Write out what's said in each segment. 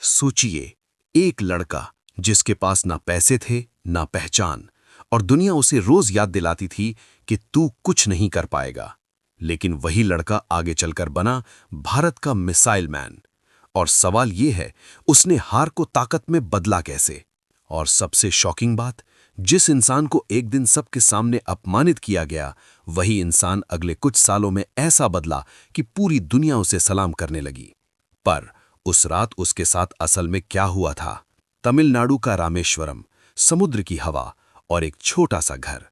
सोचिए, एक लड़का जिसके पास ना पैसे थे ना पहचान, और दुनिया उसे रोज याद दिलाती थी कि तू कुछ नहीं कर पाएगा। लेकिन वही लड़का आगे चलकर बना भारत का मिसाइल मैन। और सवाल ये है, उसने हार को ताकत में बदला कैसे? और सबसे शॉकिंग बात, जिस इंसान को एक दिन सबके सामने अपमानित किया गया, वही इंसान अगले कुछ सालों में ऐसा बदला कि पूरी दुनिया उसे सलाम करने लगी। पर उस रात उसके साथ असल में क्या हुआ था? तमिलनाडु का रामेश्वरम, समुद्र की हवा और एक छोटा सा घर।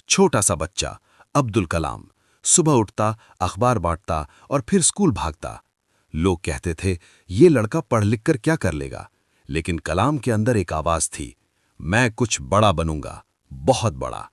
छोटा सा बच्चा अब्दुल कलाम सुबह उठता, अखबार बांटता और फिर स्कूल भागता। लोग कहते थे, ये लड़का पढ़ लिख कर क्या कर लेगा? लेकिन कलाम के अंदर एक आवाज थी, मैं कुछ बड़ा बनूंगा, बहुत बड़ा।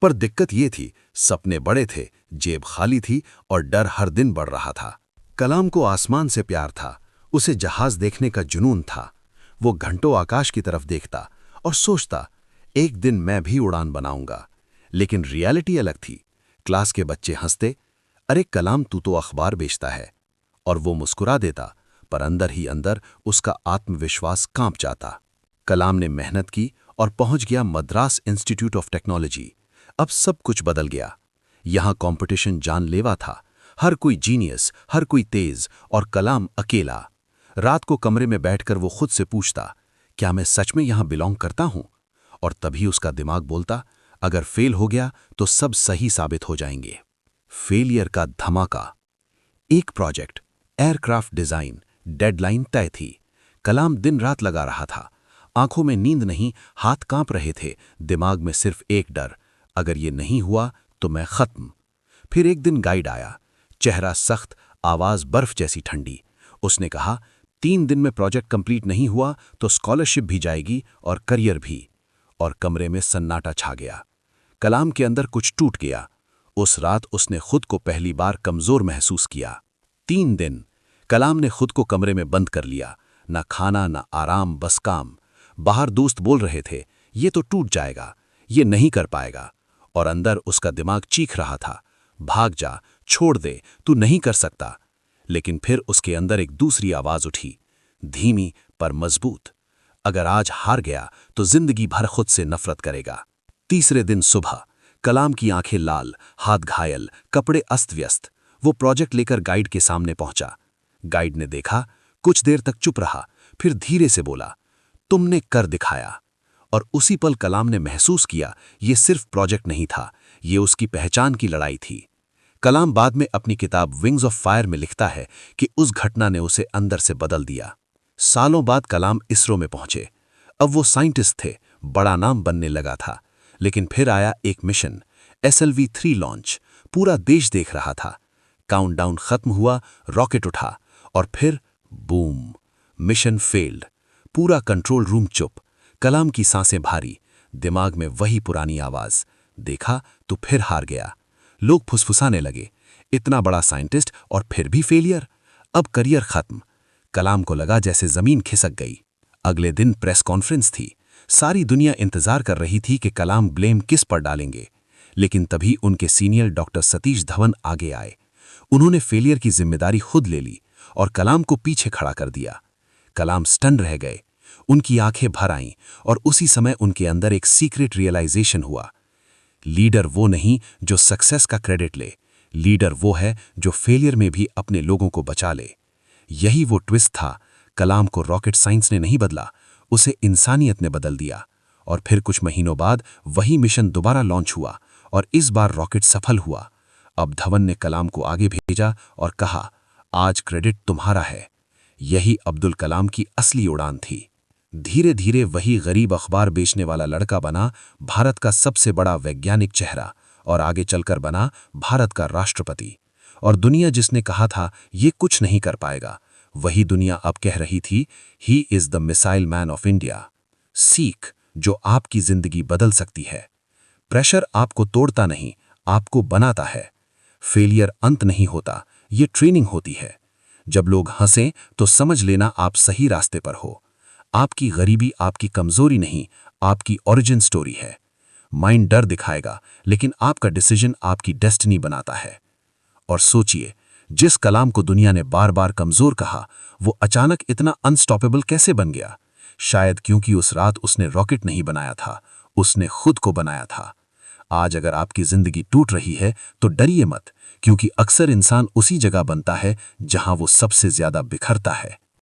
पर दिक्कत ये थी, सपने बड़े थे, जेब खाली थी और डर हर दिन बढ़ रहा था। कलाम को आसमान से प्यार था, उसे जहाज देखने का जुनून था। वो घंटों आकाश की तरफ देखता और सोचता, एक दिन मैं भी उड़ान बनाऊंगा। लेकिन रियलिटी अलग थी। क्लास के बच्चे हंसते, अरे कलाम तू तो अखबार बेचता है। और वो मुस्कुरा देता, पर अंदर ही अंदर उसका आत्मविश्वास कांप जाता। कलाम ने मेहनत की और पहुंच गया मद्रास इंस्टीट्यूट ऑफ टेक्नोलॉजी। अब सब कुछ बदल गया। यहां कंपटीशन जानलेवा था। हर कोई जीनियस, हर कोई तेज, और कलाम अकेला। रात को कमरे में बैठकर वो खुद से पूछता, क्या मैं सच में यहां बिलोंग करता हूं? और तभी उसका दिमाग बोलता, अगर फेल हो गया तो सब सही साबित हो जाएंगे। फेलियर का धमाका। एक प्रोजेक्ट, एयरक्राफ्ट डिजाइन, डेडलाइन तय थी। कलाम दिन रात लगा रहा था। आंखों में नींद नहीं, हाथ कांप रहे थे, दिमाग में सिर्फ एक डर, अगर ये नहीं हुआ तो मैं खत्म। फिर एक दिन गाइड आया, चेहरा सख्त, आवाज बर्फ जैसी ठंडी। उसने कहा, 3 दिन में प्रोजेक्ट कंप्लीट नहीं हुआ तो स्कॉलरशिप भी जाएगी और करियर भी। और कमरे में सन्नाटा छा गया। कलाम के अंदर कुछ टूट गया। उस रात उसने खुद को पहली बार कमजोर महसूस किया। 3 दिन कलाम ने खुद को कमरे में बंद कर लिया। ना खाना, ना आराम, बस काम। बाहर दोस्त बोल रहे थे, ये तो टूट जाएगा, ये नहीं कर पाएगा। और अंदर उसका दिमाग चीख रहा था, भाग जा, छोड़ दे, तू नहीं कर सकता। लेकिन फिर उसके अंदर एक दूसरी आवाज उठी, धीमी पर मजबूत, अगर आज हार गया तो जिंदगी भर खुद से नफरत करेगा। तीसरे दिन सुबह कलाम की आंखें लाल, हाथ घायल, कपड़े अस्त व्यस्त। वो प्रोजेक्ट लेकर गाइड के सामने पहुंचा। गाइड ने देखा, कुछ देर तक चुप रहा, फिर धीरे से बोला, तुमने कर दिखाया। और उसी पल कलाम ने महसूस किया, ये सिर्फ प्रोजेक्ट नहीं था, ये उसकी पहचान की लड़ाई थी। कलाम बाद में अपनी किताब विंग्स ऑफ फायर में लिखता है कि उस घटना ने उसे अंदर से बदल दिया। सालों बाद कलाम इसरो में पहुंचे। अब वो साइंटिस्ट थे, बड़ा नाम बनने लगा था। लेकिन फिर आया एक मिशन, SLV-3 लॉन्च। पूरा देश देख रहा था। काउंटडाउन खत्म हुआ, रॉकेट उठा, और फिर बूम, मिशन फेल्ड। पूरा कंट्रोल रूम चुप, कलाम की सांसें भारी, दिमाग में वही पुरानी आवाज, देखा तो फिर हार गया। लोग फुसफुसाने लगे, इतना बड़ा साइंटिस्ट और फिर भी फेलियर, अब करियर खत्म। कलाम को लगा जैसे जमीन खिसक गई। अगले दिन प्रेस कॉन्फ्रेंस थी। सारी दुनिया इंतजार कर रही थी कि कलाम ब्लेम किस पर डालेंगे। लेकिन तभी उनके सीनियर डॉक्टर सतीश धवन आगे आए। उन्होंने फेलियर की जिम्मेदारी खुद ले ली और कलाम को पीछे खड़ा कर दिया। कलाम स्टन रह गए, उनकी आंखें भर आईं, और उसी समय उनके अंदर एक सीक्रेट रियलाइजेशन हुआ। लीडर वो नहीं जो सक्सेस का क्रेडिट ले, लीडर वो है जो फेलियर में भी अपने लोगों को बचा ले। यही वो ट्विस्ट था। कलाम को रॉकेट साइंस ने नहीं बदला, उसे इंसानियत ने बदल दिया। और फिर कुछ महीनों बाद वही मिशन दोबारा लॉन्च हुआ, और इस बार रॉकेट सफल हुआ। अब धवन ने कलाम को आगे भेजा और कहा, आज क्रेडिट तुम्हारा है। यही अब्दुल कलाम की असली उड़ान थी। धीरे धीरे वही गरीब अखबार बेचने वाला लड़का बना भारत का सबसे बड़ा वैज्ञानिक चेहरा, और आगे चलकर बना भारत का राष्ट्रपति। और दुनिया जिसने कहा था ये कुछ नहीं कर पाएगा, वही दुनिया अब कह रही थी, he is the missile man of India. सीख जो आपकी जिंदगी बदल सकती है। प्रेशर आपको तोड़ता नहीं, आपको बनाता है। फेलियर अंत नहीं होता, ये ट्रेनिंग होती है। जब लोग हंसें तो समझ लेना आप सही रास्ते पर हो। आपकी गरीबी आपकी कमजोरी नहीं, आपकी ओरिजिन स्टोरी है। माइंड डर दिखाएगा, लेकिन आपका डिसीजन आपकी डेस्टिनी बनाता है। और सोचिए, जिस कलाम को दुनिया ने बार बार कमजोर कहा, वो अचानक इतना अनस्टॉपेबल कैसे बन गया? शायद क्योंकि उस रात उसने रॉकेट नहीं बनाया था, उसने खुद को बनाया था। आज अगर आपकी जिंदगी टूट रही है तो डरिए मत, क्योंकि अक्सर इंसान उसी जगह बनता है जहां वो सबसे ज्यादा बिखरता है।